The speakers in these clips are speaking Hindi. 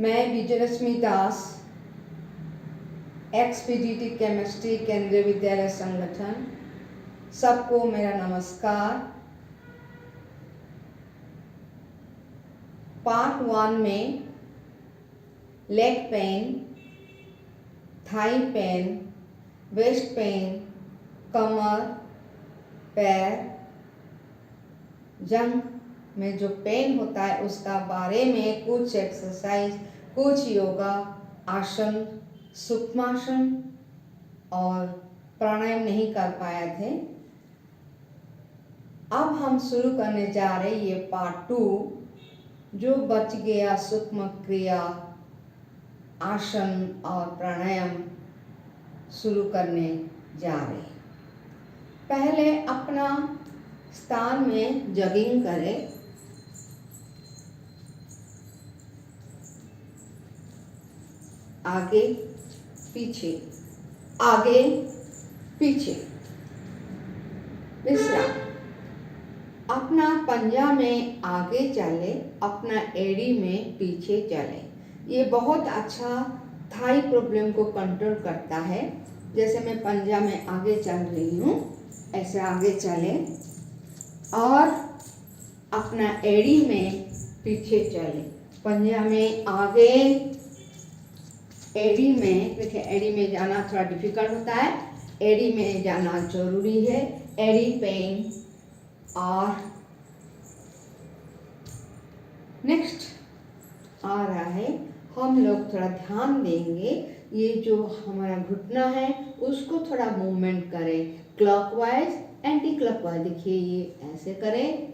मैं विजयलक्ष्मी दास XPGT केमिस्ट्री केंद्रीय विद्यालय संगठन, सबको मेरा नमस्कार। पार्ट 1 में leg pain, thigh pain, waist pain, कमर, पैर, जंघ में जो पेन होता है उसका बारे में कुछ एक्सरसाइज, कुछ योगा, आसन, सूक्ष्मासन और प्राणायाम नहीं कर पाए थे। अब हम शुरू करने जा रहे ये पार्ट 2, जो बच गया सूक्ष्म क्रिया, आसन और प्राणायाम शुरू करने जा रहे। पहले अपना स्थान में जॉगिंग करें। आगे पीछे, आगे पीछे, विश्राम। अपना पंजा में आगे चले, अपना एड़ी में पीछे चले। ये बहुत अच्छा थाई प्रॉब्लम को कंट्रोल करता है। जैसे मैं पंजा में आगे चल रही हूँ, ऐसे आगे चले और अपना एड़ी में पीछे चले। पंजा में आगे, एड़ी में, देखिए एड़ी में जाना थोड़ा डिफिकल्ट होता है, एड़ी में जाना जरूरी है। एड़ी पेन। और नेक्स्ट आ रहा है, हम लोग थोड़ा ध्यान देंगे, ये जो हमारा घुटना है उसको थोड़ा मूवमेंट करें, क्लॉकवाइज, एंटी क्लॉकवाइज। देखिए ये ऐसे करें,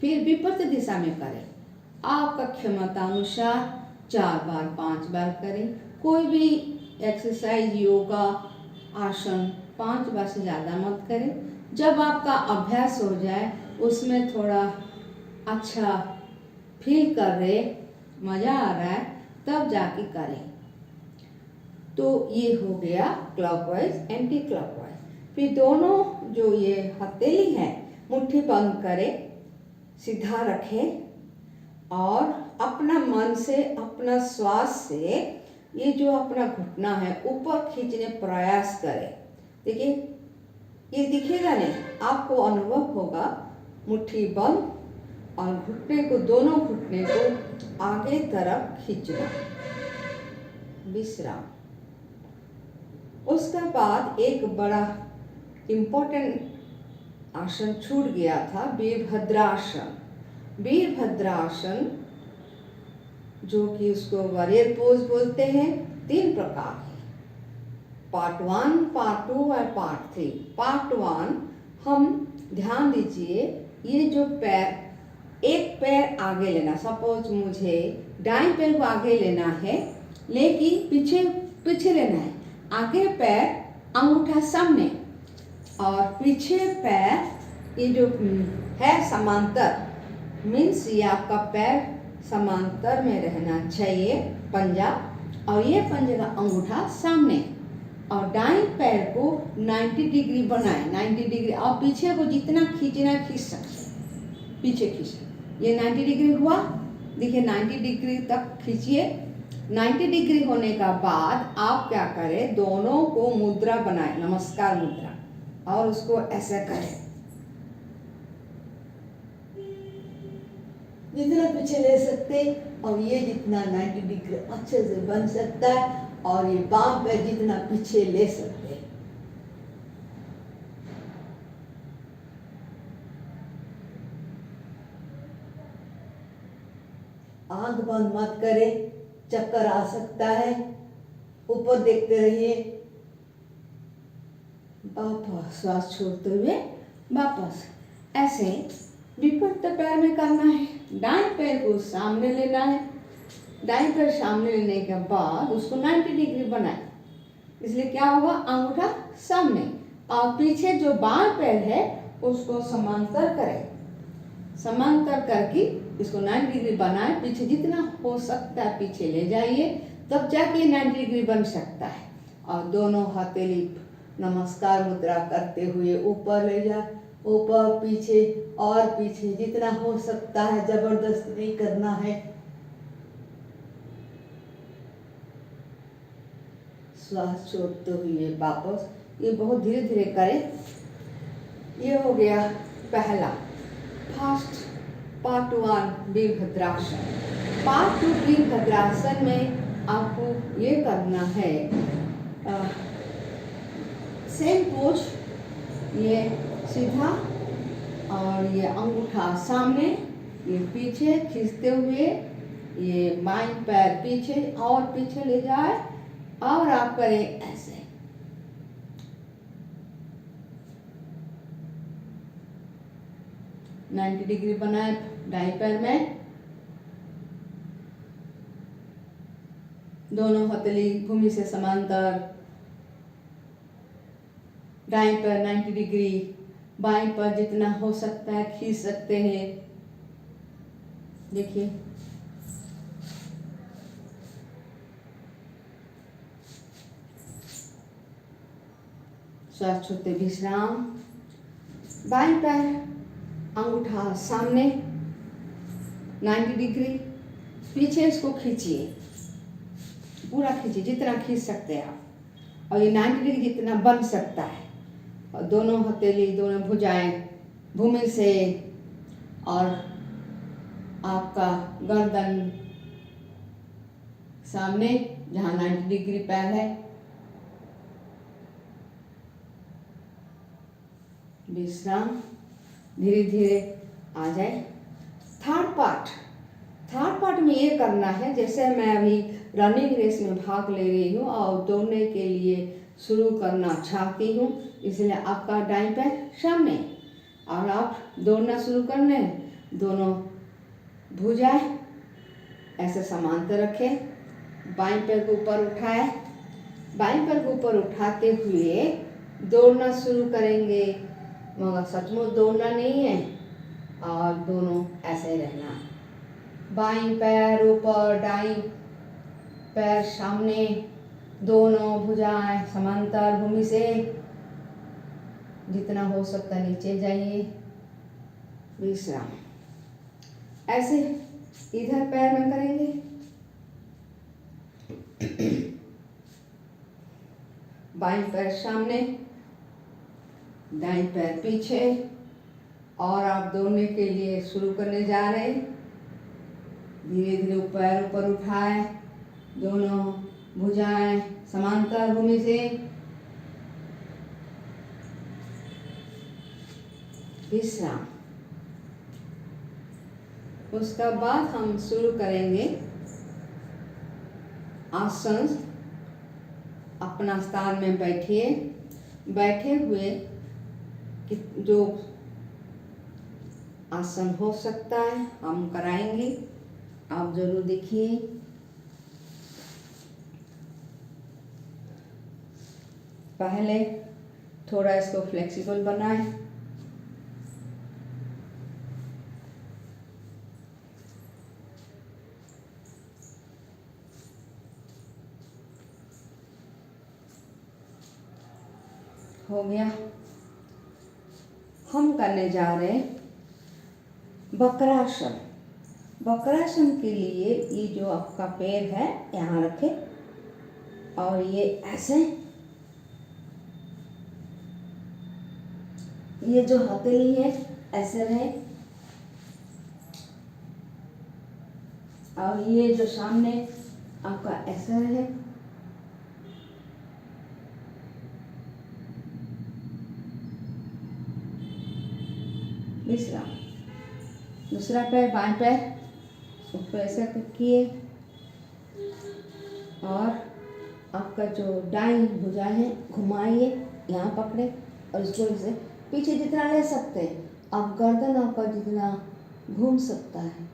फिर विपरीत दिशा में करें। आपका क्षमता अनुसार 4 बार 5 बार करें। कोई भी एक्सरसाइज, योगा, आसन 5 बार से ज़्यादा मत करें। जब आपका अभ्यास हो जाए, उसमें थोड़ा अच्छा फील कर रहे, मज़ा आ रहा है, तब जाके करें। तो ये हो गया क्लॉकवाइज, एंटी क्लॉकवाइज। फिर दोनों जो ये हथेली है, मुट्ठी बंद करें, सीधा रखें और अपना मन से, अपना श्वास से ये जो अपना घुटना है ऊपर खींचने प्रयास करें। देखिए ये दिखेगा नहीं, आपको अनुभव होगा। मुट्ठी बंद और घुटने को, दोनों घुटने को आगे तरफ खींचना। विश्राम। उसके बाद एक बड़ा इम्पोर्टेंट आसन छूट गया था, वीरभद्रासन। वीरभद्रासन, जो कि उसको वॉरियर पोज बोलते हैं, 3 प्रकार है। पार्ट 1, पार्ट 2 और पार्ट 3। पार्ट 1 हम ध्यान दीजिए, ये जो पैर, एक पैर आगे लेना। सपोज मुझे दाएं पैर को आगे लेना है, लेकिन पीछे पीछे लेना है। आगे पैर, अंगूठा सामने, और पीछे पैर ये जो है समांतर, मीन्स ये आपका पैर समांतर में रहना चाहिए, पंजा, और ये पंजे का अंगूठा सामने। और दाएं पैर को 90 डिग्री बनाए, 90 डिग्री, और पीछे को जितना खींचना खींच सकते, पीछे खींच। ये 90 डिग्री हुआ, देखिए 90 डिग्री तक खींचिए। 90 डिग्री होने का बाद आप क्या करें, दोनों को मुद्रा बनाए, नमस्कार मुद्रा, और उसको ऐसा करें, जितना पीछे ले सकते, और ये जितना 90 डिग्री अच्छे से बन सकता है, और ये बाम पे जितना पीछे ले सकते हैं। आंख बंद मत करें, चक्कर आ सकता है, ऊपर देखते रहिए। वापस श्वास छोड़ते हुए वापस ऐसे विपरीत पैर में करना है। दाएं पैर को सामने लेना है, दाएं पैर सामने लेने के बाद उसको 90 डिग्री बनाए। इसलिए क्या होगा, अंगूठा सामने, और पीछे जो बाएं पैर है उसको समांतर करें। समांतर करके इसको 90 डिग्री बनाए, पीछे जितना हो सकता है पीछे ले जाइए, तब जाके 90 डिग्री बन सकता है। और दोनों हथेली नमस्कार मुद्रा करते हुए ऊपर ले जाए, ऊपर पीछे और पीछे, जितना हो सकता है, जबरदस्त नहीं करना है। श्वास छोड़ते हुए वापस, ये बहुत धीरे धीरे करें। ये हो गया पहला first part 1 Virabhadrasana. Part 2 Virabhadrasana में आपको ये करना है सेम पोज, ये सीधा और ये अंगूठा सामने, ये पीछे खींचते हुए, ये बाएं पैर पीछे और पीछे ले जाए और आप करें ऐसे। नाइन्टी डिग्री बनाए दाएं पैर में, दोनों हथेली भूमि से समांतर, दाएं पैर 90 डिग्री, बाएं पैर जितना हो सकता है खींच सकते हैं। देखिए, श्वास छोड़ते विश्राम। बाएं पैर अंगूठा सामने 90 डिग्री, पीछे इसको खींचिए, पूरा खींचिए जितना खींच सकते हैं आप, और ये 90 डिग्री जितना बन सकता है, और दोनों हथेली दोनों भुजाएं भूमि से, और आपका गर्दन सामने जहाँ 90 डिग्री पैर है। विश्राम, धीरे धीरे आ जाए। थर्ड पार्ट में ये करना है, जैसे मैं अभी रनिंग रेस में भाग ले रही हूँ और दौड़ने के लिए शुरू करना चाहती हूँ, इसलिए आपका दाएं पैर सामने और आप दौड़ना शुरू करने, दोनों भुजाएं ऐसे समांतर रखें, बाएं पैर को ऊपर उठाए, बाएं पैर को ऊपर उठाते हुए दौड़ना शुरू करेंगे, मगर सचमुच दौड़ना नहीं है, और दोनों ऐसे रहना, बाएं पैर ऊपर, दाएं पैर सामने, दोनों भुजाएं समांतर भूमि से, जितना हो सकता नीचे जाइए। विश्राम, ऐसे इधर पैर में करेंगे, बाएं पैर सामने, दाएं पैर पीछे, और आप दौड़ने के लिए शुरू करने जा रहे हैं। धीरे धीरे पैर ऊपर उठाए, दोनों भुजाएं समांतर भूमि से। विश्राम। उसका बाद हम शुरू करेंगे आसन। अपना स्थान में बैठिए, बैठे हुए जो आसन हो सकता है हम कराएंगे, आप जरूर देखिए। पहले थोड़ा इसको फ्लेक्सिबल बनाएं, हो गया। हम करने जा रहे हैं वक्रासन। वक्रासन के लिए ये जो आपका पैर है यहाँ रखें और ये ऐसे, ये जो हथेली है ऐसे रहे, और ये जो सामने आपका ऐसे रहे। विश्राम। दूसरा पैर, बाएं पैर ऊपर ऐसे किए, और आपका जो दाईं भुजा है घुमाइए, यहाँ पकड़े और इसको ऐसे पीछे जितना ले सकते हैं आप, गर्दन आपका जितना घूम सकता है।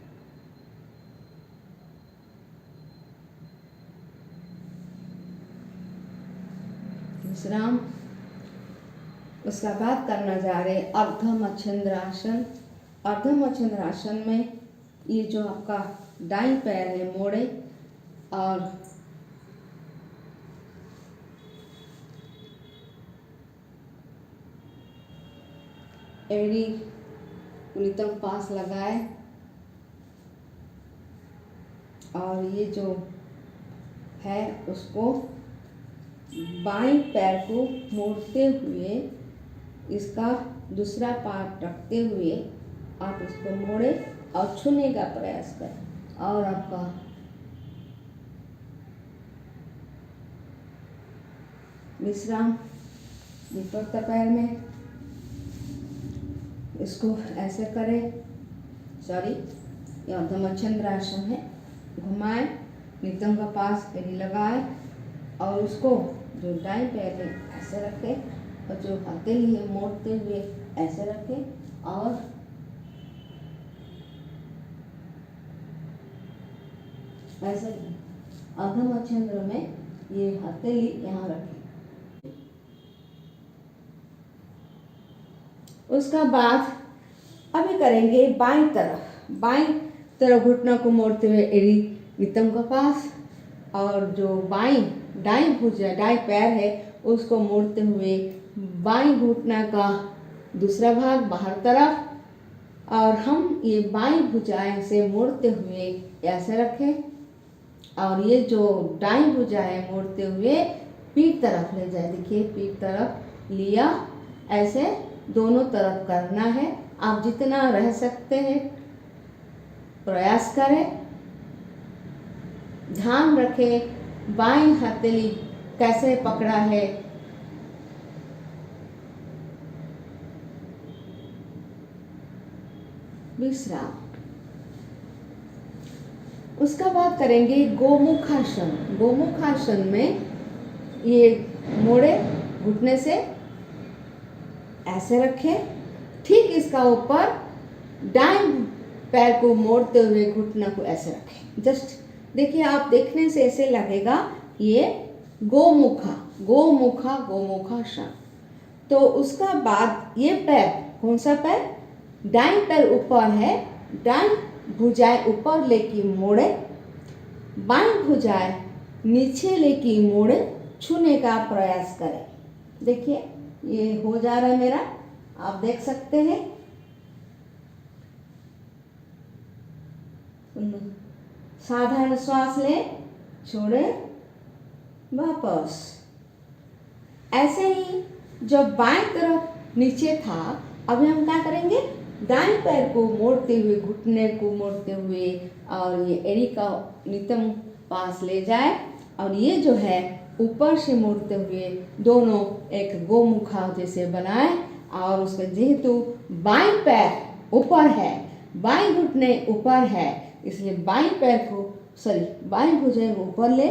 विश्राम। उसका बाद करना जा रहे अर्ध मच्छिंद्रासन। अर्ध मच्छिंद्रासन में ये जो आपका दाईं पैर है मोड़े, और एड़ी नितंब पास लगाए और ये जो है उसको बाएं पैर को मोड़ते हुए इसका दूसरा पार्ट रखते हुए आप इसको मोड़े और छूने का प्रयास करें और आपका विश्राम विपरीत पैर में इसको ऐसे करें, सॉरी ये अर्धमच्छन्द्रासन है। घुमाएं, नितंब का पास एड़ी लगाए और उसको जो दाएं पैर है ऐसे रखें और जो हथेली है मोड़ते हुए ऐसे रखें और ऐसे अर्धमच्छन्द्र में ये हथेली यहाँ रखें। उसका बाद अभी करेंगे बाईं तरफ घुटना को मोड़ते हुए एड़ी नितंब का पास और जो दाईं भुजा दाईं पैर है उसको मोड़ते हुए बाईं घुटना का दूसरा भाग बाहर तरफ और हम ये बाईं भुजाएं से मोड़ते हुए ऐसे रखें और ये जो दाईं भुजाएं मोड़ते हुए पीठ तरफ ले जाए। देखिए पीठ तरफ लिया, ऐसे दोनों तरफ करना है। आप जितना रह सकते हैं प्रयास करें। ध्यान रखें बाईं हथेली कैसे पकड़ा है। विश्राम। उसका बाद करेंगे गोमुखासन। गोमुखासन में ये मोड़े घुटने से ऐसे रखें, ठीक इसका ऊपर दाएं पैर को मोड़ते हुए घुटना को ऐसे रखें। जस्ट देखिए, आप देखने से ऐसे लगेगा ये गोमुखासन। तो उसका बाद ये पैर, कौन सा पैर, दाएं पैर ऊपर है, दाएं भुजाएं ऊपर लेके मोड़े, बाएं भुजाएं नीचे लेके मोड़े, छूने का प्रयास करें। देखिए ये हो जा रहा है मेरा, आप देख सकते हैं। साधारण श्वास लें, छोड़े, वापस। ऐसे ही जब बाएं तरफ नीचे था, अभी हम क्या करेंगे, दाएं पैर को मोड़ते हुए, घुटने को मोड़ते हुए और ये एड़ी का नितंब पास ले जाए और ये जो है ऊपर से मोड़ते हुए दोनों एक गोमुखा जैसे बनाए और उसका जेहेतु बाएं पैर ऊपर है, बाएं घुटने ऊपर है, इसलिए बाएं पैर को बाएं भुजा को ऊपर ले,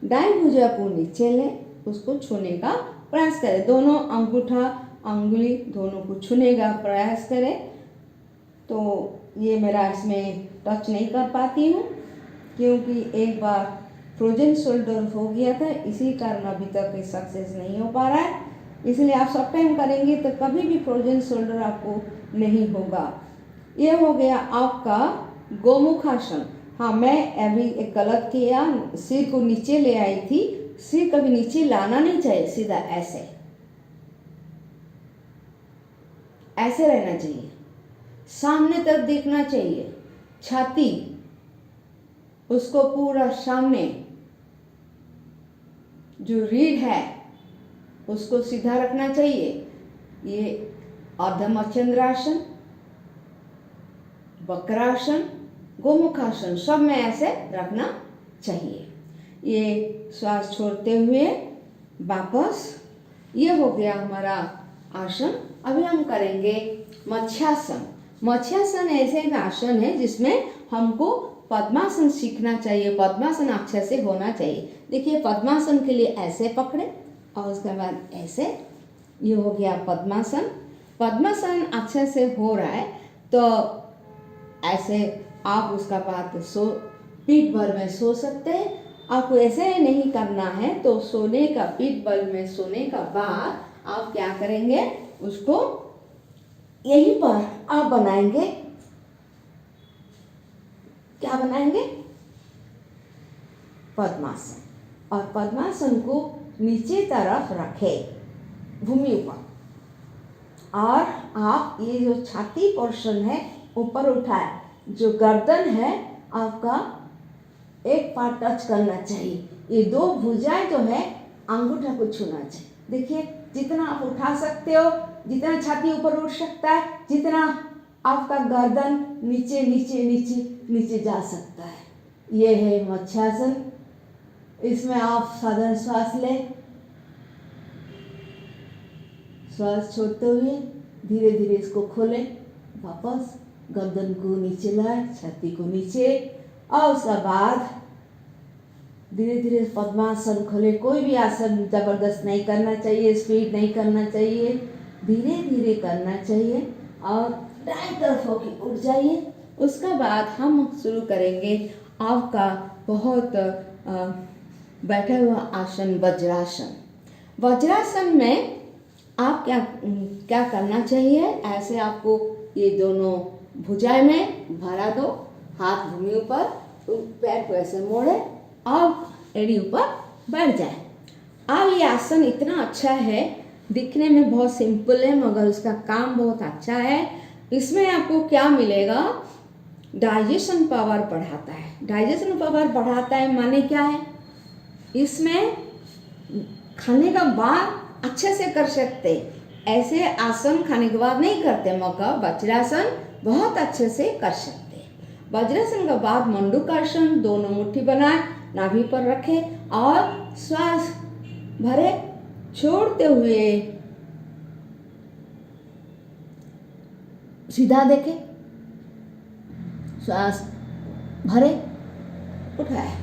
दाएं भुजा को नीचे ले, उसको छूने का प्रयास करें। दोनों अंगूठा अंगुली दोनों को छूने का प्रयास करें। तो ये मेरा इसमें टच नहीं कर पाती हूँ क्योंकि एक बार फ्रोजन शोल्डर हो गया था, इसी कारण अभी तक सक्सेस नहीं हो पा रहा है। इसलिए आप सब टाइम करेंगे तो कभी भी फ्रोजन शोल्डर आपको नहीं होगा। ये हो गया आपका गोमुखासन। हाँ, मैं अभी एक गलत किया, सिर को नीचे ले आई थी। सिर कभी नीचे लाना नहीं चाहिए, सीधा ऐसे रहना चाहिए, सामने तक देखना चाहिए, छाती उसको पूरा सामने, जो रीढ़ है उसको सीधा रखना चाहिए। ये अर्धमच्छन्द्रासन, वक्रासन, गोमुखासन सब में ऐसे रखना चाहिए। ये श्वास छोड़ते हुए वापस, ये हो गया हमारा आसन। अभी हम करेंगे मत्स्यासन। मत्स्यासन ऐसे एक आसन है जिसमें हमको पद्मासन सीखना चाहिए, पद्मासन अच्छे से होना चाहिए। देखिए पद्मासन के लिए ऐसे पकड़े और उसके बाद ऐसे, ये हो गया पद्मासन। पद्मासन अच्छे से हो रहा है तो ऐसे आप उसका बाद पीठ बल में सो सकते हैं। आपको ऐसे नहीं करना है तो सोने का, पीठ बल में सोने का बाद आप क्या करेंगे, उसको यहीं पर आप बनाएंगे, क्या बनाएंगे, पद्मासन। और पद्मासन को नीचे तरफ रखें, भूमि पर, और आप ये जो छाती पोर्शन है ऊपर उठाए, जो गर्दन है आपका एक पार्ट टच करना चाहिए। ये दो भुजाएं जो है अंगूठा को छूना चाहिए। देखिए जितना आप उठा सकते हो, जितना छाती ऊपर उठ सकता है, जितना आपका गर्दन नीचे नीचे नीचे नीचे जा सकता है। ये है मत्स्यासन। इसमें आप साधारण श्वास लें, श्वास छोड़ते हुए धीरे धीरे इसको खोलें, वापस गर्दन को नीचे लाए, छाती को नीचे, और उसके बाद धीरे धीरे पद्मासन खोले। कोई भी आसन जबरदस्त नहीं करना चाहिए, स्पीड नहीं करना चाहिए, धीरे धीरे करना चाहिए और दाएं तरफ होके उठ जाइए। उसका बाद हम शुरू करेंगे आपका बहुत बैठा हुआ आसन वज्रासन। वज्रासन में आप क्या करना चाहिए, ऐसे आपको ये दोनों भुजाएं में भरा दो, हाथ भूमि ऊपर, पैर को ऐसे मोड़े और एड़ी ऊपर बैठ जाए। अब ये आसन इतना अच्छा है, दिखने में बहुत सिंपल है मगर उसका काम बहुत अच्छा है। इसमें आपको क्या मिलेगा, डाइजेशन पावर बढ़ाता है। डाइजेशन पावर बढ़ाता है माने क्या है, इसमें खाने का बाद अच्छे से कर सकते, ऐसे आसन खाने के बाद नहीं करते, मगर वज्रासन बहुत अच्छे से कर सकते। वज्रासन के बाद मंडूकासन, दोनों मुट्ठी बनाए, नाभि पर रखे और श्वास भरे, छोड़ते हुए सीधा देखे, श्वास भरे, उठाए।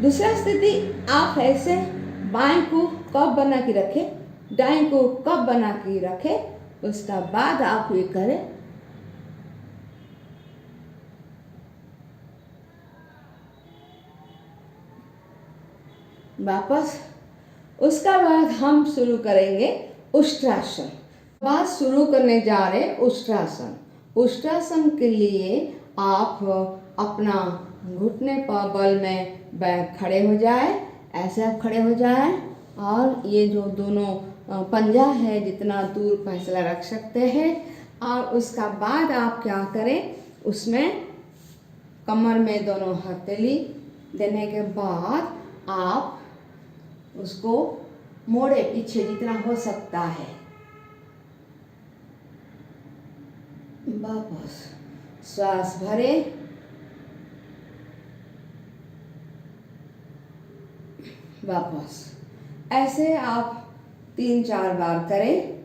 दूसरा स्थिति आप ऐसे बाएं को कप बना के रखे, दाएं को कप बना के रखे। उसका बाद आप ये करें, वापस। उसका बाद हम शुरू करेंगे उष्ट्रासन। बात शुरू करने जा रहे उष्ट्रासन। उष्ट्रासन के लिए आप अपना घुटने पर बल में खड़े हो जाए, ऐसे आप खड़े हो जाए और ये जो दोनों पंजा है जितना दूर फैसला रख सकते हैं। और उसका बाद आप क्या करें, उसमें कमर में दोनों हथेली देने के बाद आप उसको मोड़े पीछे जितना हो सकता है, वापस श्वास भरे, वापस। ऐसे आप 3-4 बार करें।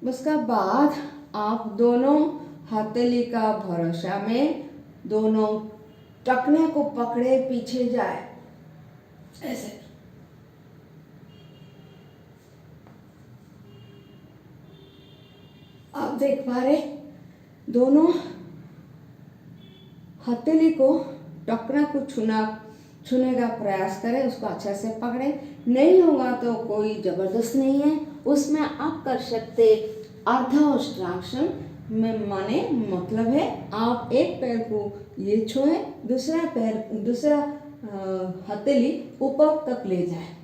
उसका बाद आप दोनों हथेली का भरोसा में दोनों टखने को पकड़े, पीछे जाए, ऐसे। आप देख पा रहे, दोनों हथेली को टखना को छूने का प्रयास करें, उसको अच्छा से पकड़े। नहीं होगा तो कोई जबरदस्त नहीं है, उसमें आप कर सकते अर्धा उष्ट्रासन में, माने मतलब है आप एक पैर को ये छुए, दूसरा हथेली ऊपर तक ले जाए।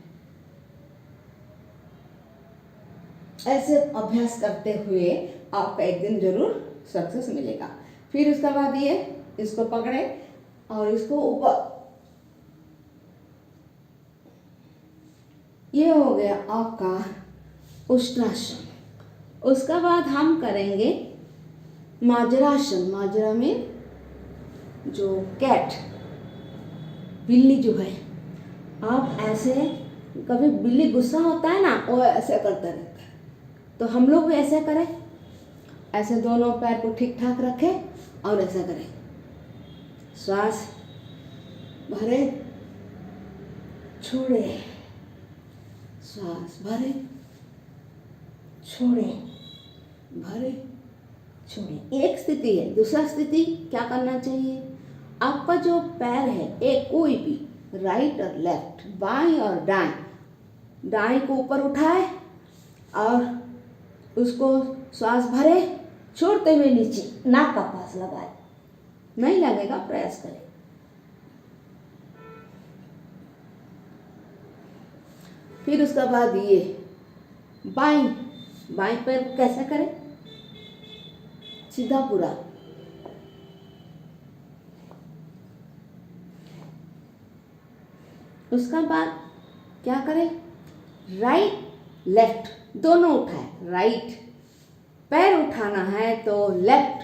ऐसे अभ्यास करते हुए आपका एक दिन जरूर सक्सेस मिलेगा। फिर उसके बाद ये इसको पकड़े और इसको ऊपर, ये हो गया आपका उष्ट्रासन। उसका बाद हम करेंगे माजरासन। माजरा में जो कैट, बिल्ली जो है, आप ऐसे, कभी बिल्ली गुस्सा होता है ना, वो ऐसे करता रहता है, तो हम लोग भी ऐसे करें, ऐसे दोनों पैर को ठीक ठाक रखें और ऐसा करें। श्वास भरे, छोड़े, श्वास भरे, छोड़े, भरे, छोड़े। एक स्थिति है। दूसरा स्थिति क्या करना चाहिए, आपका जो पैर है, एक कोई भी, राइट और लेफ्ट, बाएं और दाएं, दाएं को ऊपर उठाए और उसको श्वास भरे, छोड़ते हुए नीचे नाक का पास लगाए। नहीं लगेगा, प्रयास करें। फिर उसका बाद ये बाएं बाएं पैर कैसे करें, सीधा पूरा, उसका बाद क्या करें, राइट लेफ्ट दोनों उठाए, राइट पैर उठाना है तो लेफ्ट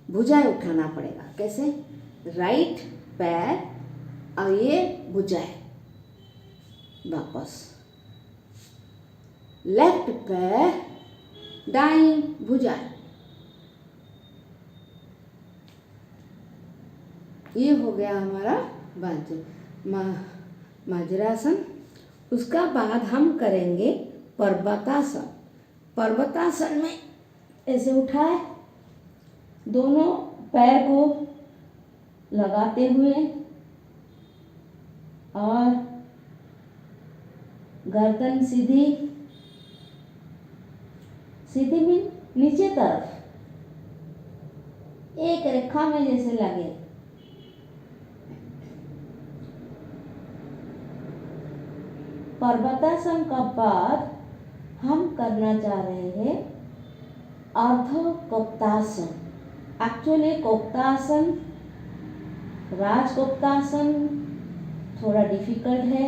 भुजाएं उठाना पड़ेगा। कैसे, राइट पैर और ये भुजाएं, वापस लेफ्ट पैर दाएं भुजाएं, ये हो गया हमारा वज्रासन। उसका बाद हम करेंगे पर्वतासन। पर्वतासन में ऐसे उठाए, दोनों पैर को लगाते हुए और गर्दन सीधी सीधी भी नीचे तरफ एक रेखा में जैसे लगे। पर्वतासन का बाद हम करना चाह रहे हैं अर्धकोप्तासन। एक्चुअली कोप्तासन, राजकोप्तासन थोड़ा डिफिकल्ट है,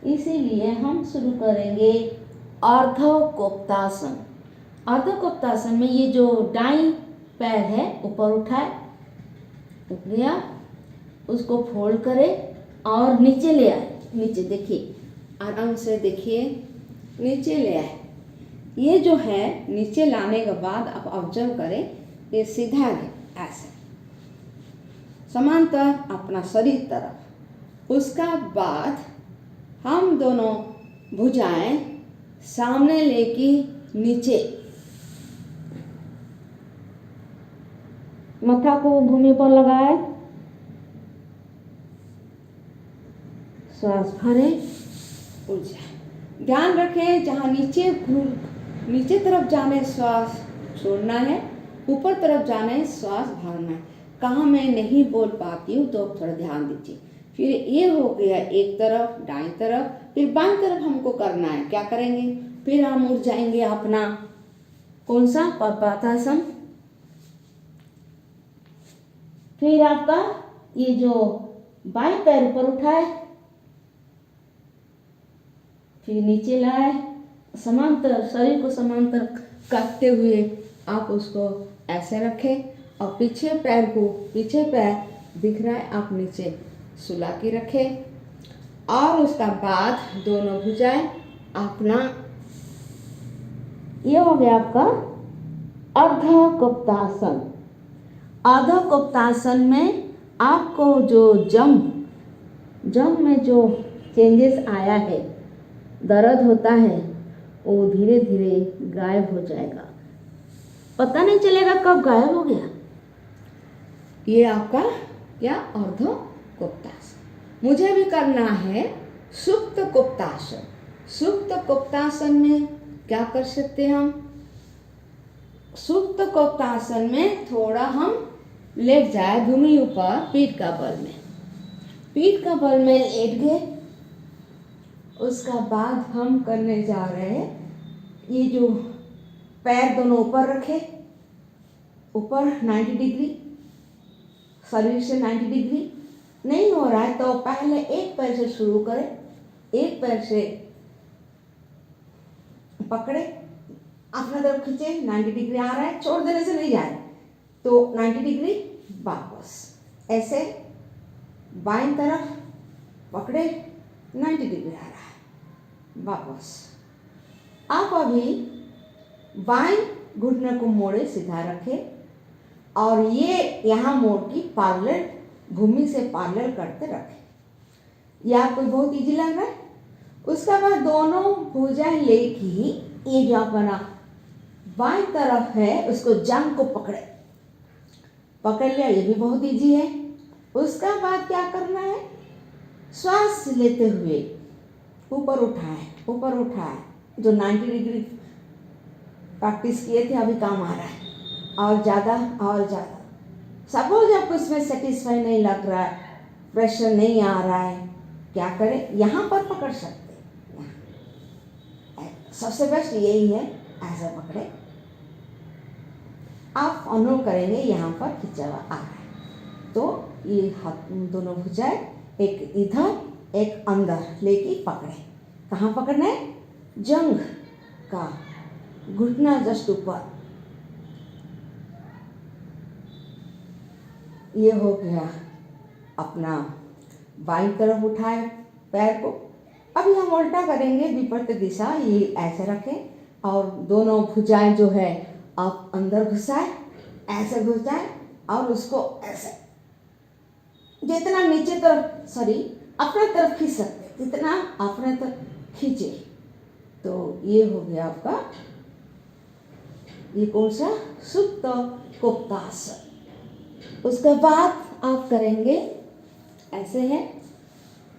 इसीलिए हम शुरू करेंगे अर्धकोप्तासन। अर्धकोप्तासन में ये जो दाईं पैर है ऊपर उठाए, उठ गया, उसको फोल्ड करें और नीचे ले आए। नीचे देखिए, आराम से देखिए, नीचे ले आए। ये जो है नीचे लाने के बाद आप ऑब्जर्व करें, ये सीधा है ऐसे समांतर अपना शरीर तरफ। उसका बाद हम दोनों भुजाएं सामने लेके नीचे, माथा को भूमि पर लगाए, श्वास भरे, उड़ जाए। ध्यान रखें जहाँ नीचे तरफ जाने श्वास छोड़ना है, ऊपर तरफ जाने श्वास भरना है। कहाँ मैं नहीं बोल पाती हूँ तो थोड़ा ध्यान दीजिए। फिर ये हो गया एक तरफ, दाईं तरफ, फिर बाईं तरफ हमको करना है। क्या करेंगे, फिर हम उठ जाएंगे अपना कौन सा पर्वतासन। फिर आपका ये जो बाईं पैर ऊपर उठाए, फिर नीचे लाए, समांतर शरीर को समांतर करते हुए आप उसको ऐसे रखें और पीछे पैर दिख रहा है आप नीचे सुला के रखें। और उसका बाद दोनों भुजाएं अपना, ये हो गया आपका अर्धकोप्तासन। अर्धकोप्तासन में आपको जो जंग में जो चेंजेस आया है, दर्द होता है, वो धीरे धीरे गायब हो जाएगा, पता नहीं चलेगा कब गायब हो गया। ये आपका क्या अर्धकोप्तासन। मुझे भी करना है सुप्त कोप्तासन। सुप्त कोप्तासन में क्या कर सकते हैं हम, सुप्त कोप्तासन में थोड़ा हम लेट जाए भूमि ऊपर, पीठ का बल में लेट गए। उसका बाद हम करने जा रहे हैं, ये जो पैर दोनों ऊपर रखे, ऊपर 90 डिग्री, शरीर से 90 डिग्री नहीं हो रहा है तो पहले एक पैर से शुरू करें, एक पैर से पकड़े, अपना तरफ खींचे, 90 डिग्री आ रहा है, छोड़ देने से नहीं जाए तो 90 डिग्री वापस, ऐसे बाईं तरफ पकड़े, 90 डिग्री आ रहा है, वापस। आप अभी बाईं घुटने को मोड़े, सीधा रखे और ये यहाँ मोड़ की पैरेलल, भूमि से पैरेलल करते रखे। ये आपको बहुत इजी लग रहा है। उसका बाद दोनों भुजाएं लेके ये जो अपना बाईं तरफ है उसको जंग को पकड़ लिया, ये भी बहुत इजी है। उसका बाद क्या करना है, श्वास लेते हुए ऊपर उठाए, जो 90 डिग्री प्रैक्टिस किए थे अभी काम आ रहा है, और ज़्यादा। सपोज आपको इसमें सेटिस्फाई नहीं लग रहा है, प्रेशर नहीं आ रहा है, क्या करें, यहाँ पर पकड़ सकते, सबसे बेस्ट यही है, ऐसे पकड़े, आप अनुभव करेंगे यहाँ पर खिंचा हुआ आ रहा है। तो ये हाथ दोनों भुजाएं एक इधर एक अंदर लेके पकड़े। कहाँ पकड़ना है? जंघ का घुटना जस्ट ऊपर। ये हो गया अपना बाईं तरफ उठाए पैर को। अभी हम उल्टा करेंगे विपरीत दिशा, ये ऐसे रखें और दोनों भुजाएं जो है आप अंदर घुसाए, ऐसे घुसाए और उसको ऐसे जितना नीचे तरफ अपने तरफ खींच सकते, जितना अपने तरफ खींचे। तो ये हो गया आपका, ये कौन सा? सुप्त कोक्तासन। उसके बाद आप करेंगे ऐसे है।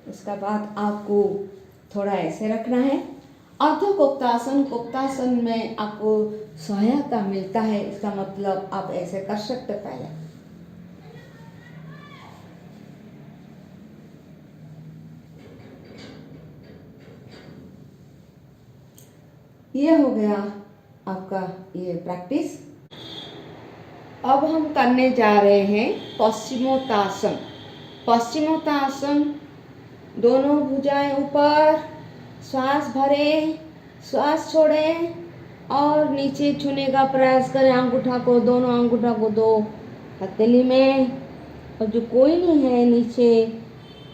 उसका बाद आपको थोड़ा ऐसे रखना है। अर्धो कोक्तासन, कोक्तासन में आपको सहायता मिलता है, इसका मतलब आप ऐसे कर सकते पहले। ये हो गया आपका ये प्रैक्टिस। अब हम करने जा रहे हैं पश्चिमोत्तासन। पश्चिमोत्तासन, दोनों भुजाएं ऊपर, श्वास भरें, श्वास छोड़ें और नीचे छूने का प्रयास करें। अंगूठा को, दोनों अंगूठा को दो हथेली में, और जो कोई नहीं है नीचे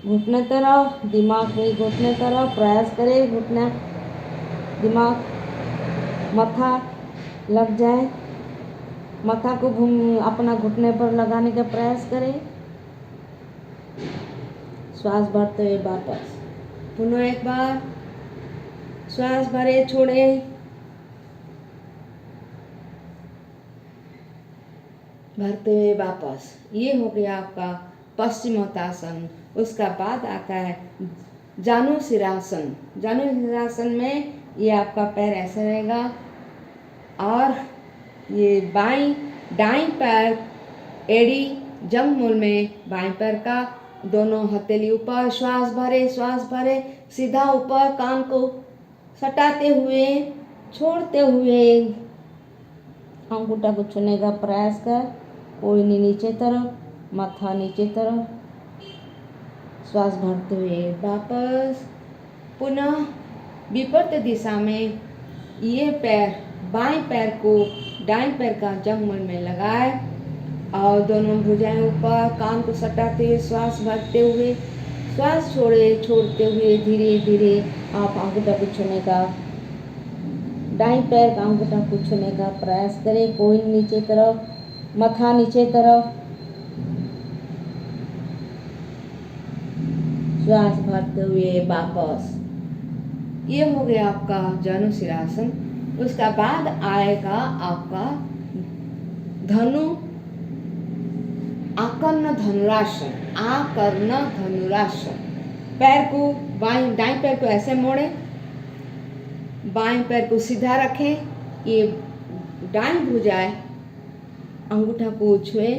घुटने तरफ, दिमाग में घुटने तरफ प्रयास करें। घुटना, दिमाग, मथा लग जाए, मथा को अपना घुटने पर लगाने का प्रयास करें। श्वास भरते हुए वापस, पुनः एक बार श्वास भरे, छोड़े, भरते हुए वापस। ये हो गया आपका पश्चिमोत्तासन। उसका बाद आता है जानुशिरासन। जानुशिरासन में ये आपका पैर ऐसा रहेगा और ये दाईं पैर एड़ी जंघमूल में, बाएं पैर का दोनों हथेली ऊपर, श्वास भरे सीधा ऊपर, कान को सटाते हुए, छोड़ते हुए अंगूठा को छूने का प्रयास कर। कोई नहीं नीचे तरफ, माथा नीचे तरफ, श्वास भरते हुए वापस। पुनः विपरीत दिशा में ये पैर, बाएं पैर को दाएं पैर का जंघमूल में लगाए और दोनों भुजाएं ऊपर, कान को सटाते हुए, श्वास भरते हुए, श्वास छोड़ते हुए धीरे धीरे आप अंगूठा को छूने का, दाएं पैर का अंगूठा को छूने का प्रयास करें। कोई नीचे तरफ, मथा नीचे तरफ, श्वास भरते हुए वापस। ये हो गया आपका जानुशिरासन। उसका बाद आएगा आपका आकर्ण धनुरासन। आकर्ण धनुरासन। पैर को दाएं पैर को ऐसे मोड़े, बाएं पैर को सीधा रखें, ये दाएं भुजाएं अंगूठा को छुए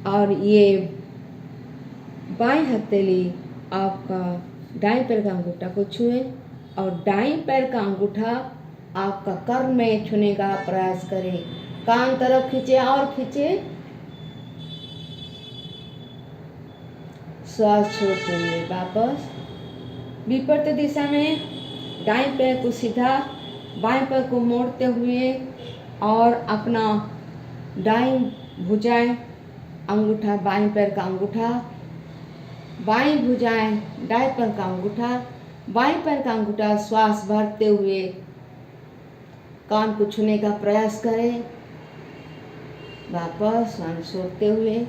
और ये बाएं हथेली आपका दाएं पैर का अंगूठा को छुए और दाएं पैर का अंगूठा आपका कर्ण में छूने का प्रयास करें। कान तरफ खींचे और खींचे, श्वास छोड़ते हुए वापस। विपरीत दिशा में दाएं पैर को सीधा, बाएं पैर को मोड़ते हुए और अपना दाएं भुजाएं अंगूठा, बाएं पैर का अंगूठा, बाएं भुजाएं दाएं पैर का अंगूठा, बाएं पैर का अंगूठा, श्वास भरते हुए कान को छूने का प्रयास करें, वापस श्वास छोड़ते हुए।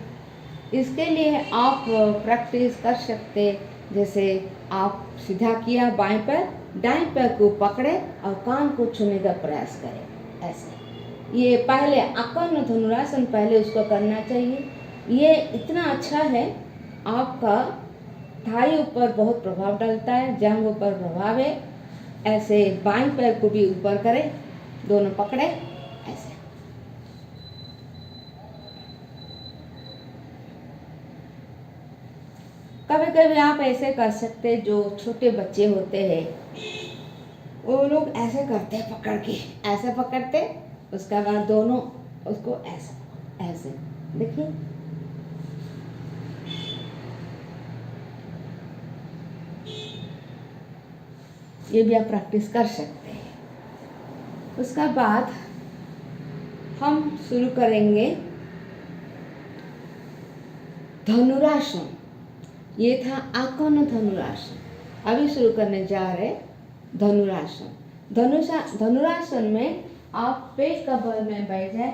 इसके लिए आप प्रैक्टिस कर सकते, जैसे आप सीधा किया बाएं पैर, दाएं पैर को पकड़े और कान को छूने का प्रयास करें ऐसे। ये पहले आकर्ण धनुरासन पहले उसको करना चाहिए। ये इतना अच्छा है, आपका थाई ऊपर बहुत प्रभाव डालता है, जांघ ऊपर प्रभाव है। ऐसे बाएं पैर को भी ऊपर करें, दोनों पकड़े ऐसे। कभी कभी आप ऐसे कर सकते, जो छोटे बच्चे होते हैं वो लोग ऐसे करते हैं, पकड़ के ऐसे पकड़ते, उसके बाद दोनों उसको ऐसे ऐसे, देखिए ये भी आप प्रैक्टिस कर सकते हैं। उसका बाद हम शुरू करेंगे धनुरासन। ये था आकोन धनुरासन, अभी शुरू करने जा रहे धनुरासन। धनुरासन में आप पेट का बल में बैठ जाए,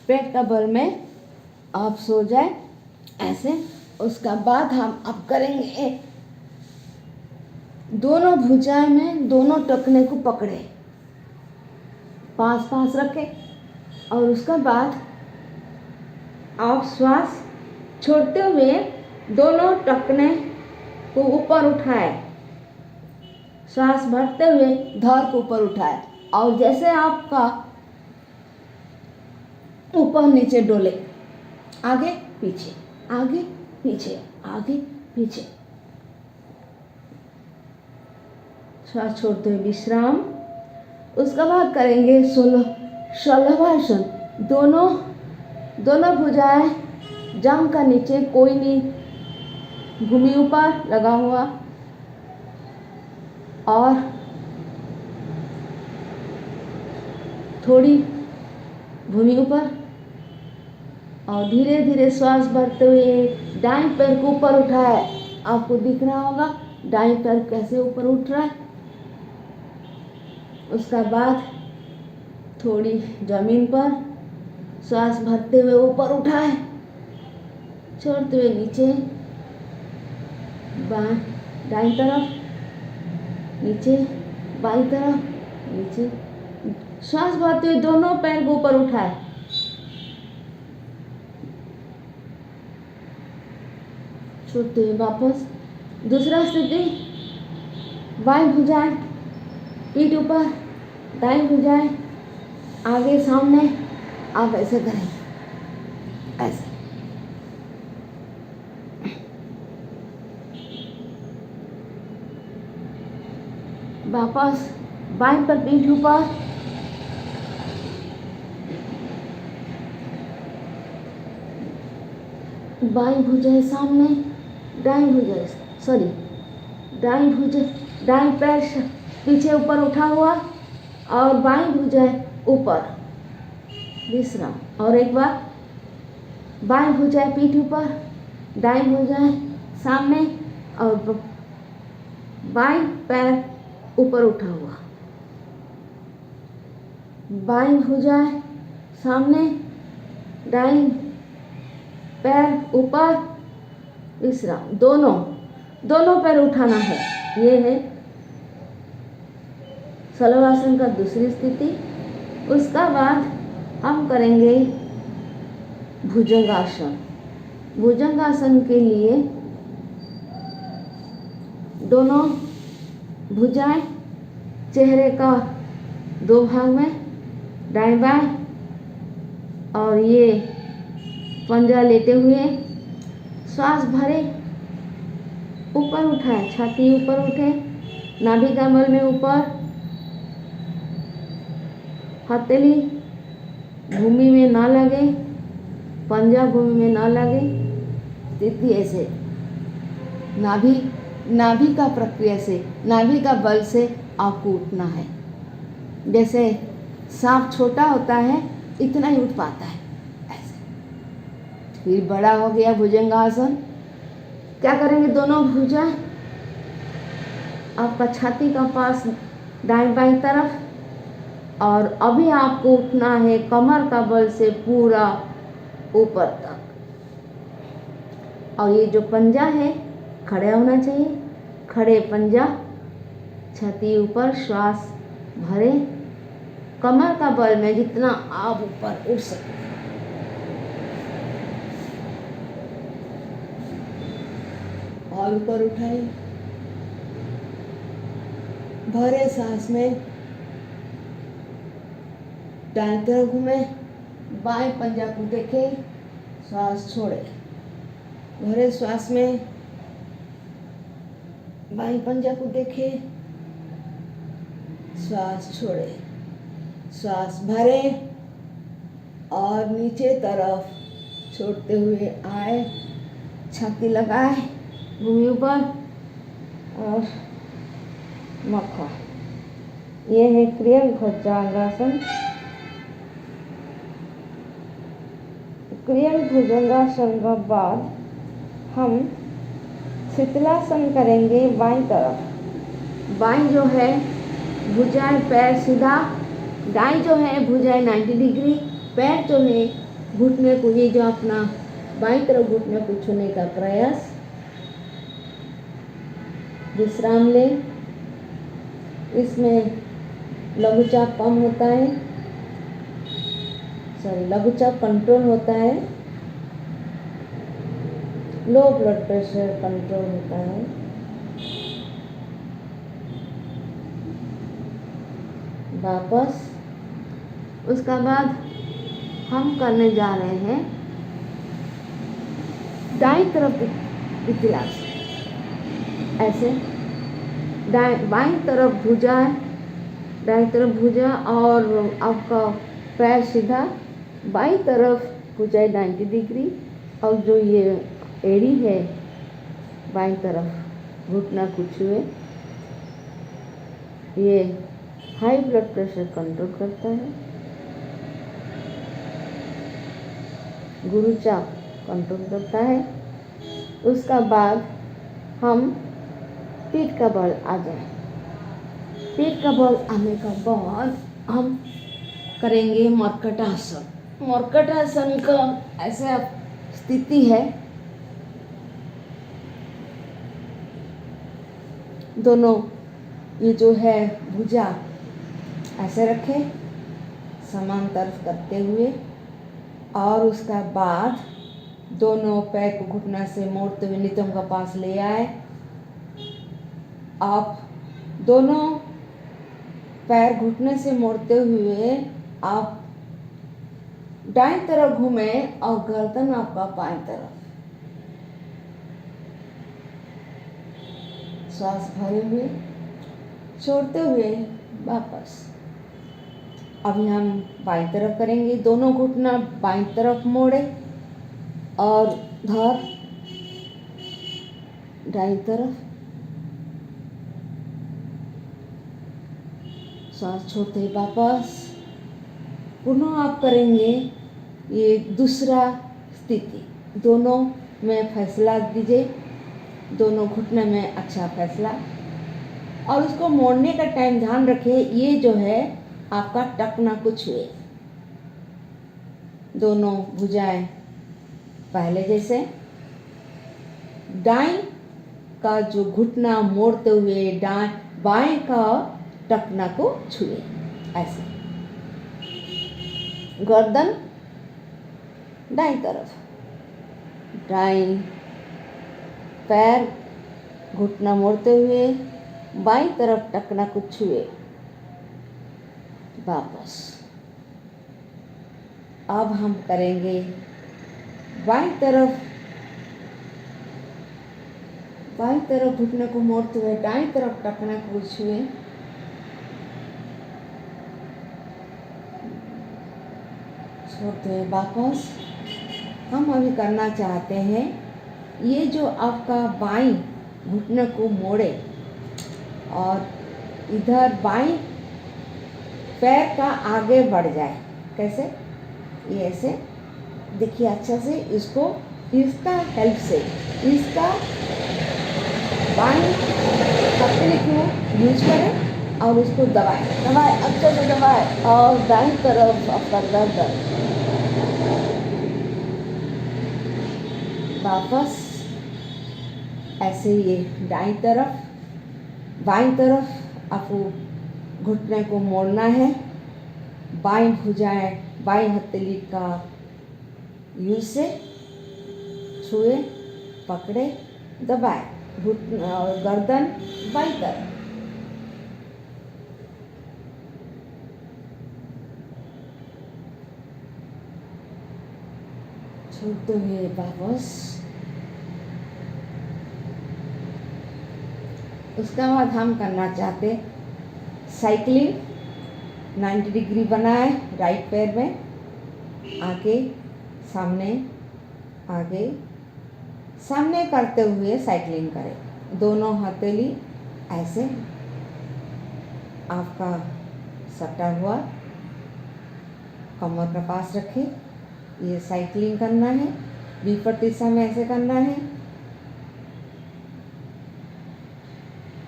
पेट का बल में आप सो जाए ऐसे। उसका बाद हम अब करेंगे दोनों भुजाएं में दोनों टखने को पकड़े, पास पास रखे, और उसका बाद आप श्वास छोड़ते हुए दोनों टखने को ऊपर उठाए, श्वास भरते हुए धड़ को ऊपर उठाए, और जैसे आपका ऊपर नीचे डोले, आगे पीछे आगे पीछे आगे पीछे, श्वास छोड़ते हुए विश्राम। उसका बाद करेंगे शलभासन। दोनों भुजाएं जांघ का नीचे, कोई नहीं, भूमि ऊपर लगा हुआ, और थोड़ी भूमि ऊपर, और धीरे धीरे श्वास भरते हुए दाएं पैर को ऊपर उठाए। आपको दिख रहा होगा दाएं पैर कैसे ऊपर उठ रहा है। उसका बाद थोड़ी जमीन पर श्वास भरते हुए ऊपर उठाए, छोड़ते हुए नीचे, दाईं तरफ नीचे, बाईं तरफ नीचे, श्वास भरते हुए दोनों पैर को ऊपर उठाए, छोड़ते हुए वापस दूसरा स्थिति, बाईं भुजाएं पीठ ऊपर, दाईं भुजाएं आगे सामने। आप ऐसे करें, ऐसे, वापस बाईं पर पीठ ऊपर, बाईं भुजाएं सामने, दाईं पैर पीछे ऊपर उठा हुआ, और बाईं भुजाएं ऊपर, विश्राम। और एक बार बाईं भुजाएं पीठ ऊपर, दाईं भुजाएं सामने, और बाईं पैर ऊपर उठा हुआ, बाईं भुजाएं सामने, दाईं पैर ऊपर, विश्राम। दोनों पैर उठाना है। ये है शलभासन का दूसरी स्थिति। उसका बाद हम करेंगे भुजंगासन। भुजंगासन के लिए दोनों भुजाएं चेहरे का दो भाग में, दाएं बाएं, और ये पंजा लेते हुए श्वास भरे, ऊपर उठाए, छाती ऊपर उठे, नाभि कमल में ऊपर, हथेली भूमि में ना लगे, पंजा भूमि में ना लगे, स्थिति ऐसे, नाभि का प्रक्रिया से, नाभि का बल से आपको उठना है। जैसे सांप छोटा होता है इतना ही उठ पाता है, ऐसे। फिर बड़ा हो गया भुजंगासन। क्या करेंगे, दोनों भुजा आपका छाती का पास दाएं बाईं तरफ, और अभी आपको उठना है कमर का बल से पूरा ऊपर तक। और ये जो पंजा है खड़ा होना चाहिए, खड़े पंजा, छाती ऊपर, श्वास भरे, कमर का बल में जितना आप ऊपर उठ सके। और ऊपर उठाइए, भरे सांस में दाएं तरफ घूमे, बाएं पंजा को देखे, श्वास छोड़े, भरे श्वास में बाएं पंजा को देखे, श्वास छोड़े, श्वास भरे और नीचे तरफ छोड़ते हुए आए, छाती लगाए भूमि ऊपर और मक्खा। ये है क्रियल भुजंगासन। क्रियल भुजंगासन के बाद हम शीतलासन करेंगे बाईं तरफ। बाईं जो है भुजाएं पैर सीधा, दाईं जो है भुजाएं 90 डिग्री, पैर जो है घुटने को, ये जो अपना बाईं तरफ घुटने को छूने का प्रयास। विश्राम ले। इसमें लघुचाप कम होता है, लघुचाप कंट्रोल होता है, लो ब्लड प्रेशर कंट्रोल होता है। वापस उसका बाद हम करने जा रहे हैं दाईं तरफ इतिलास। ऐसे बाईं तरफ भुजा, दाईं तरफ भुजा और आपका पैर सीधा, बाईं तरफ भुजाएं 90 डिग्री और जो ये एड़ी है बाईं तरफ घुटना को छुए। ये हाई ब्लड प्रेशर कंट्रोल करता है, गुरुचाप कंट्रोल करता है। उसका बाद हम पीठ का बल आ जाए। पीठ का बल आने का बाद हम करेंगे मर्कटासन। मर्कटासन का ऐसा स्थिति है, दोनों ये जो है भुजा ऐसे रखे समान तरफ करते हुए, और उसका बाद दोनों पैर को घुटना से मोड़ते हुए नितंब का पास ले आए। आप दोनों पैर घुटने से मोड़ते हुए आप दाईं तरफ घूमे और गर्दन आपका बाईं तरफ। श्वास भरे हुए छोड़ते हुए वापस। अभी हम बाईं तरफ करेंगे, दोनों घुटना बाईं तरफ मोड़े और धर दाईं तरफ। श्वास छोड़ते वापस। पुनः आप करेंगे ये दूसरा स्थिति। दोनों में फैसला दीजिए, दोनों घुटने में अच्छा फैसला, और उसको मोड़ने का टाइम ध्यान रखिए ये जो है आपका टखना को छुए। दोनों भुजाएं पहले जैसे, दाईं का जो घुटना मोड़ते हुए बाएं का टखना को छुए। ऐसे गर्दन दाईं तरफ, दाईं पैर घुटना मोड़ते हुए बाईं तरफ टखना को छुए। वापस। अब हम करेंगे बाईं तरफ घुटने को मोड़ते हुए दाईं तरफ टखना को छुए। छोड़ते हुए वापस। हम अभी करना चाहते हैं ये जो आपका बाईं घुटने को मोड़े और इधर बाईं पैर का आगे बढ़ जाए। कैसे? ये ऐसे देखिए अच्छा से, इसका हेल्प से इसका बाईं पकड़े को यूज करें और उसको दबाएं अच्छे से दबाएं और दाईं तरफ आपका गर्दन। वापस ऐसे ये दाईं तरफ, बाईं तरफ आपको घुटने को मोड़ना है। बाईं भुजाएं बाईं हथेली का यूज से छुए, पकड़े, दबाए, घुटना और गर्दन बाईं तरफ। छोड़ते हुए वापस। उसके बाद हम करना चाहते साइकिलिंग 90 डिग्री बनाए राइट पैर में, आगे सामने आगे सामने करते हुए साइकिलिंग करें। दोनों हथेली ऐसे आपका सटा हुआ कमर के पास रखें। ये साइकिलिंग करना है, विपरीत दिशा में ऐसे करना है।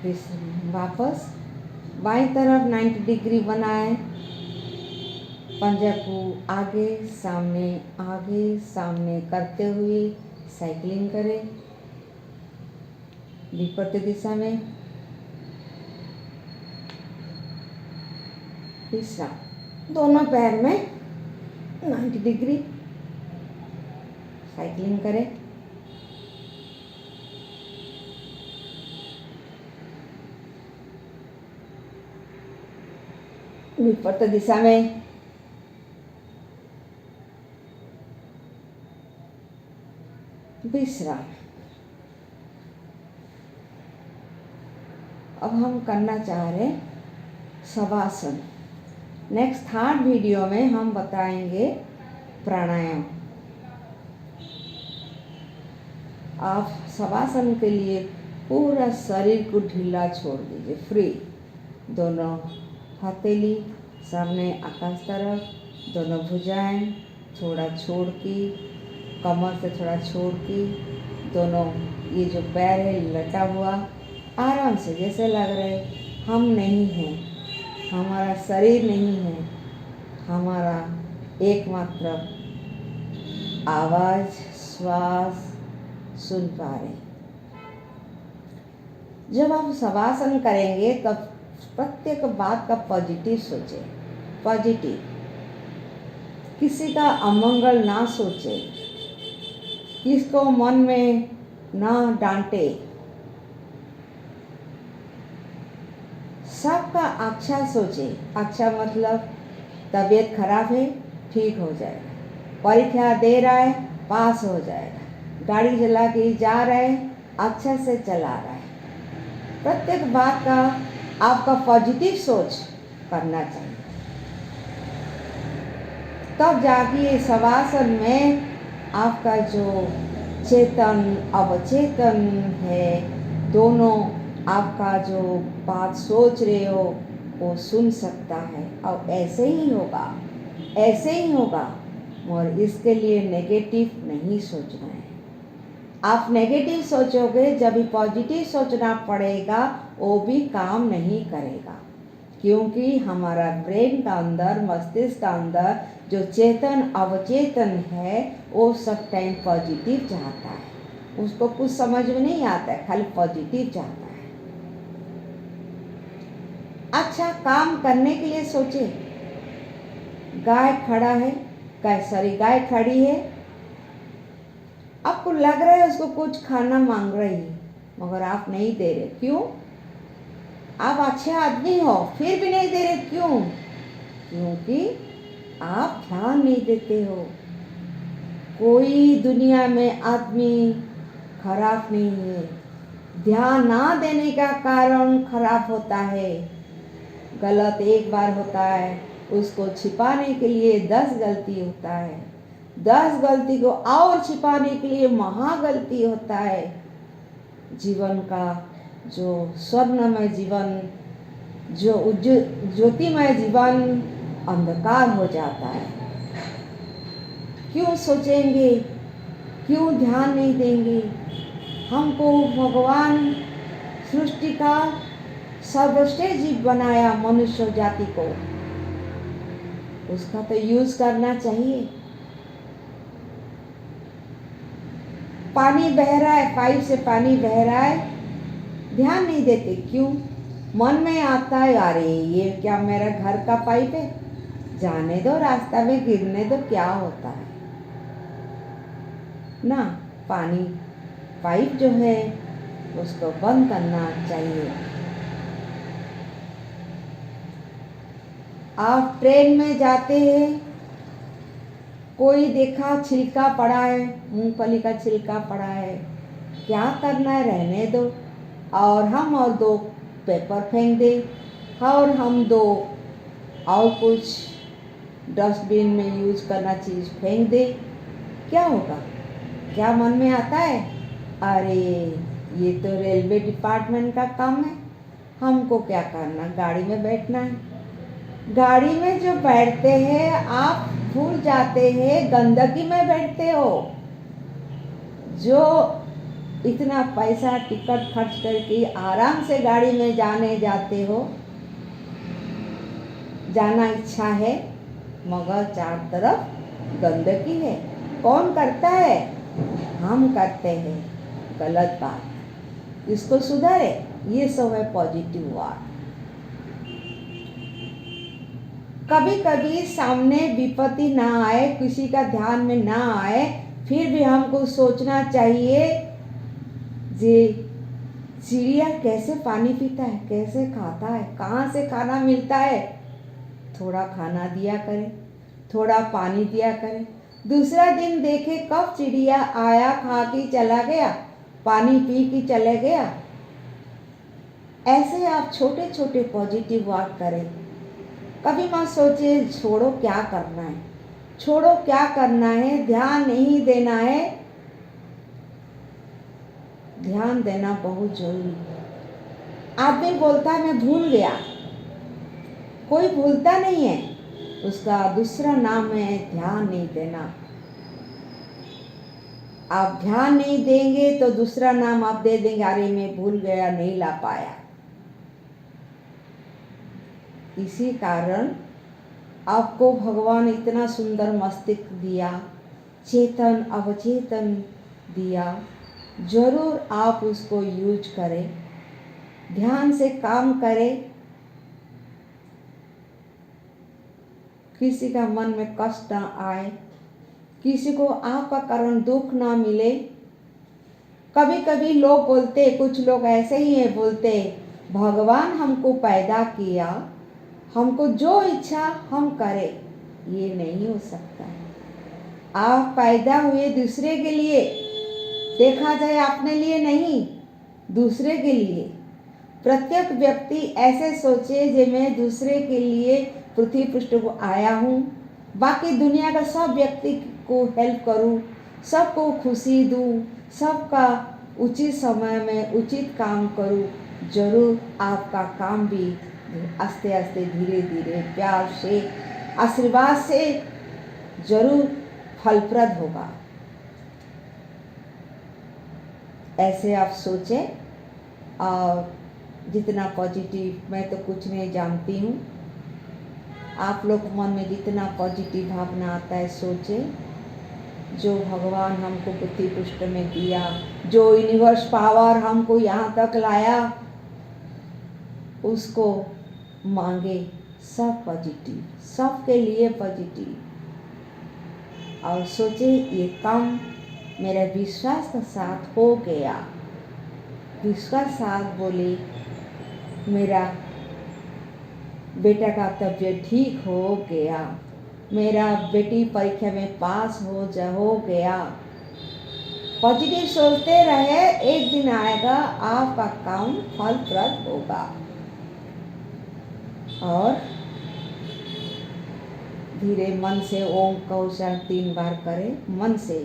फिर वापस बाईं तरफ 90 डिग्री बनाए, पंजे को आगे सामने करते हुए साइकिलिंग करें विपरीत दिशा में। तीसरा, दोनों पैर में 90 डिग्री साइकिलिंग करें। विपरीत दिशा में। विश्राम। अब हम करना चाह रहे शवासन। नेक्स्ट 3rd वीडियो में हम बताएंगे प्राणायाम। आप शवासन के लिए पूरा शरीर को ढीला छोड़ दीजिए, फ्री। दोनों हथेली सामने आकाश तरफ, दोनों भुजाएं थोड़ा छोड़ के, कमर से थोड़ा छोड़ के, दोनों ये जो पैर है लटा हुआ, आराम से, जैसे लग रहे हम नहीं हैं, हमारा शरीर नहीं है, हमारा एकमात्र आवाज़ श्वास सुन पा रहे। जब आप शवासन करेंगे तब प्रत्येक बात का पॉजिटिव सोचें, पॉजिटिव। किसी का अमंगल ना सोचे, किसको मन में ना डांटे, सबका अच्छा सोचे। अच्छा मतलब तबीयत खराब है, ठीक हो जाएगा। परीक्षा दे रहा है, पास हो जाएगा। गाड़ी चला के जा रहा है, अच्छा से चला रहा है। प्रत्येक बात का आपका पॉजिटिव सोच करना चाहिए। तब जाके ये शवासन में आपका जो चेतन अवचेतन है, दोनों आपका जो बात सोच रहे हो वो सुन सकता है। और ऐसे ही होगा। और इसके लिए नेगेटिव नहीं सोचना है। आप नेगेटिव सोचोगे, जब भी पॉजिटिव सोचना पड़ेगा वो भी काम नहीं करेगा, क्योंकि हमारा ब्रेन का अंदर, मस्तिष्क का अंदर जो चेतन अवचेतन है वो सब टाइम पॉजिटिव चाहता है। उसको कुछ समझ में नहीं आता है, खाली पॉजिटिव चाहता है। अच्छा काम करने के लिए सोचे। गाय खड़ा है, गाय खड़ी है, आपको लग रहा है उसको कुछ खाना मांग रही है, मगर आप नहीं दे रहे। क्यों? आप अच्छे आदमी हो, फिर भी नहीं दे रहे। क्यों? क्योंकि आप ध्यान नहीं देते हो। कोई दुनिया में आदमी खराब नहीं है, ध्यान ना देने का कारण खराब होता है। गलत एक बार होता है, उसको छिपाने के लिए 10 गलती होता है। 10 गलती को और छिपाने के लिए महागलती होता है। जीवन का जो स्वर्णमय जीवन, जो ज्योतिमय जीवन अंधकार हो जाता है। क्यों सोचेंगे? क्यों ध्यान नहीं देंगे? हमको भगवान सृष्टि का सर्वश्रेष्ठ जीव बनाया, मनुष्य जाति को, उसका तो यूज करना चाहिए। पानी बह रहा है, पाइप से पानी बह रहा है, ध्यान नहीं देते। क्यों? मन में आता है, अरे ये क्या मेरा घर का पाइप है, जाने दो, रास्ता में गिरने दो, क्या होता है ना। पानी पाइप जो है उसको बंद करना चाहिए। आप ट्रेन में जाते हैं, कोई देखा छिलका पड़ा है, मूंगफली का छिलका पड़ा है, क्या करना है, रहने दो। और हम और 2 पेपर फेंक दे, और हम दो और कुछ डस्टबिन में यूज करना चीज़ फेंक दे, क्या होगा? क्या मन में आता है? अरे ये तो रेलवे डिपार्टमेंट का काम है, हमको क्या करना, गाड़ी में बैठना है। गाड़ी में जो बैठते हैं आप भूल जाते हैं गंदगी में बैठते हो। जो इतना पैसा टिकट खर्च करके आराम से गाड़ी में जाते हो, जाना इच्छा है, मगर चार तरफ गंदगी है। कौन करता है? हम करते हैं। गलत बात, इसको सुधारे। ये सब है पॉजिटिव वर्ड। कभी कभी सामने विपत्ति ना आए, किसी का ध्यान में ना आए, फिर भी हमको सोचना चाहिए जे चिड़िया कैसे पानी पीता है, कैसे खाता है, कहाँ से खाना मिलता है। थोड़ा खाना दिया करें, थोड़ा पानी दिया करें। दूसरा दिन देखे कब चिड़िया आया, खा के चला गया, पानी पी के चले गया। ऐसे आप छोटे छोटे पॉजिटिव वर्क करें। कभी मत सोचे छोड़ो क्या करना है, छोड़ो क्या करना है, ध्यान नहीं देना है। ध्यान देना बहुत जरूरी है। आदमी बोलता है मैं भूल गया, कोई भूलता नहीं है, उसका दूसरा नाम है ध्यान नहीं देना। आप ध्यान नहीं देंगे तो दूसरा नाम आप दे देंगे, अरे मैं भूल गया, नहीं ला पाया। इसी कारण आपको भगवान इतना सुंदर मस्तिष्क दिया, चेतन अवचेतन दिया, जरूर आप उसको यूज करें, ध्यान से काम करें। किसी का मन में कष्ट ना आए, किसी को आपका कारण दुख ना मिले। कभी कभी लोग बोलते, कुछ लोग ऐसे ही है बोलते, भगवान हमको पैदा किया, हमको जो इच्छा हम करें। ये नहीं हो सकता है। आप पैदा हुए दूसरे के लिए, देखा जाए अपने लिए नहीं, दूसरे के लिए। प्रत्येक व्यक्ति ऐसे सोचे जे मैं दूसरे के लिए पृथ्वी पृष्ठ को आया हूँ, बाकी दुनिया का सब व्यक्ति को हेल्प करूँ, सबको खुशी दूँ, सबका उचित समय में उचित काम करूँ। जरूर आपका काम भी आस्ते आस्ते धीरे धीरे प्यार से आशीर्वाद से जरूर फलप्रद होगा। ऐसे आप सोचें। और जितना पॉजिटिव, मैं तो कुछ नहीं जानती हूँ, आप लोग मन में जितना पॉजिटिव भावना आता है सोचें। जो भगवान हमको पृथ्वी पृष्ठ में दिया, जो यूनिवर्स पावर हमको यहाँ तक लाया, उसको मांगे सब पॉजिटिव, सबके लिए पॉजिटिव। और सोचे ये काम मेरे विश्वास के साथ हो गया। विश्वास के साथ बोले मेरा बेटा का तबीयत ठीक हो गया, मेरा बेटी परीक्षा में पास हो गया। पॉजिटिव सोचते रहे, एक दिन आएगा आपका काम फलप्रद होगा। और धीरे मन से ओम का उच्चारण 3 बार करें। मन से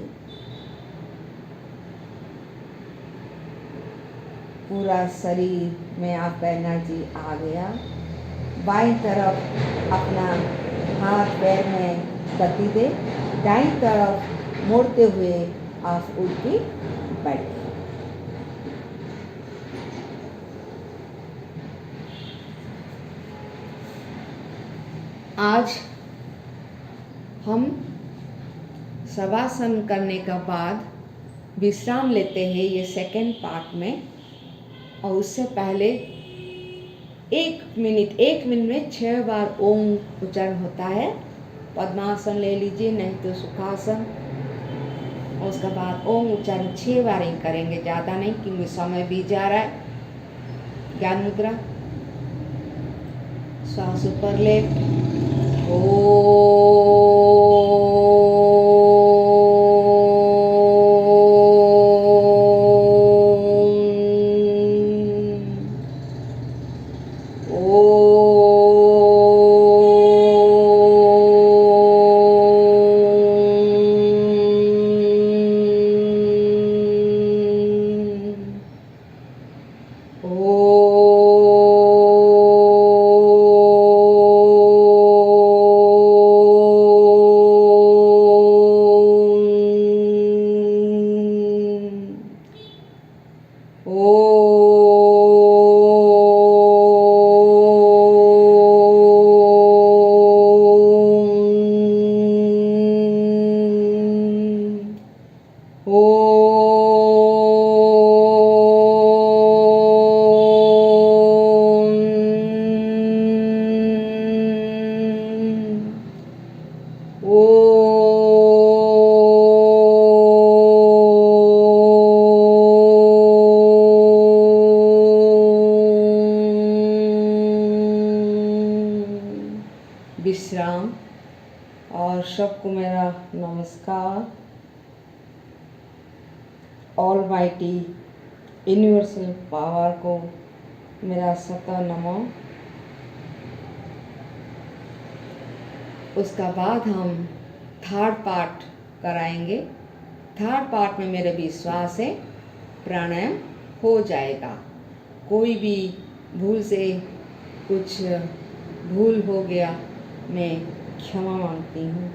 पूरा शरीर में आपका एनर्जी आ गया। बाईं तरफ अपना हाथ पैर में गति दे, दाईं तरफ मोड़ते हुए आप उठ के बैठे। आज हम शवासन करने के बाद विश्राम लेते हैं ये सेकंड पार्ट में। और उससे पहले 1 मिनट में 6 बार ओम उच्चारण होता है। पद्मासन ले लीजिए, नहीं तो सुखासन। और उसके बाद ओम उच्चारण 6 बार ही करेंगे, ज़्यादा नहीं, क्योंकि समय बीत जा रहा है। ज्ञान मुद्रा, श्वास ऊपर ले, ओ सबको मेरा नमस्कार। ऑलमाइटी यूनिवर्सल पावर को मेरा सतः नमः। उसका बाद हम थर्ड पार्ट कराएंगे। थर्ड पार्ट में मेरा विश्वास है प्राणायाम हो जाएगा। कोई भी भूल से कुछ भूल हो गया मैं क्षमा मांगती हूँ।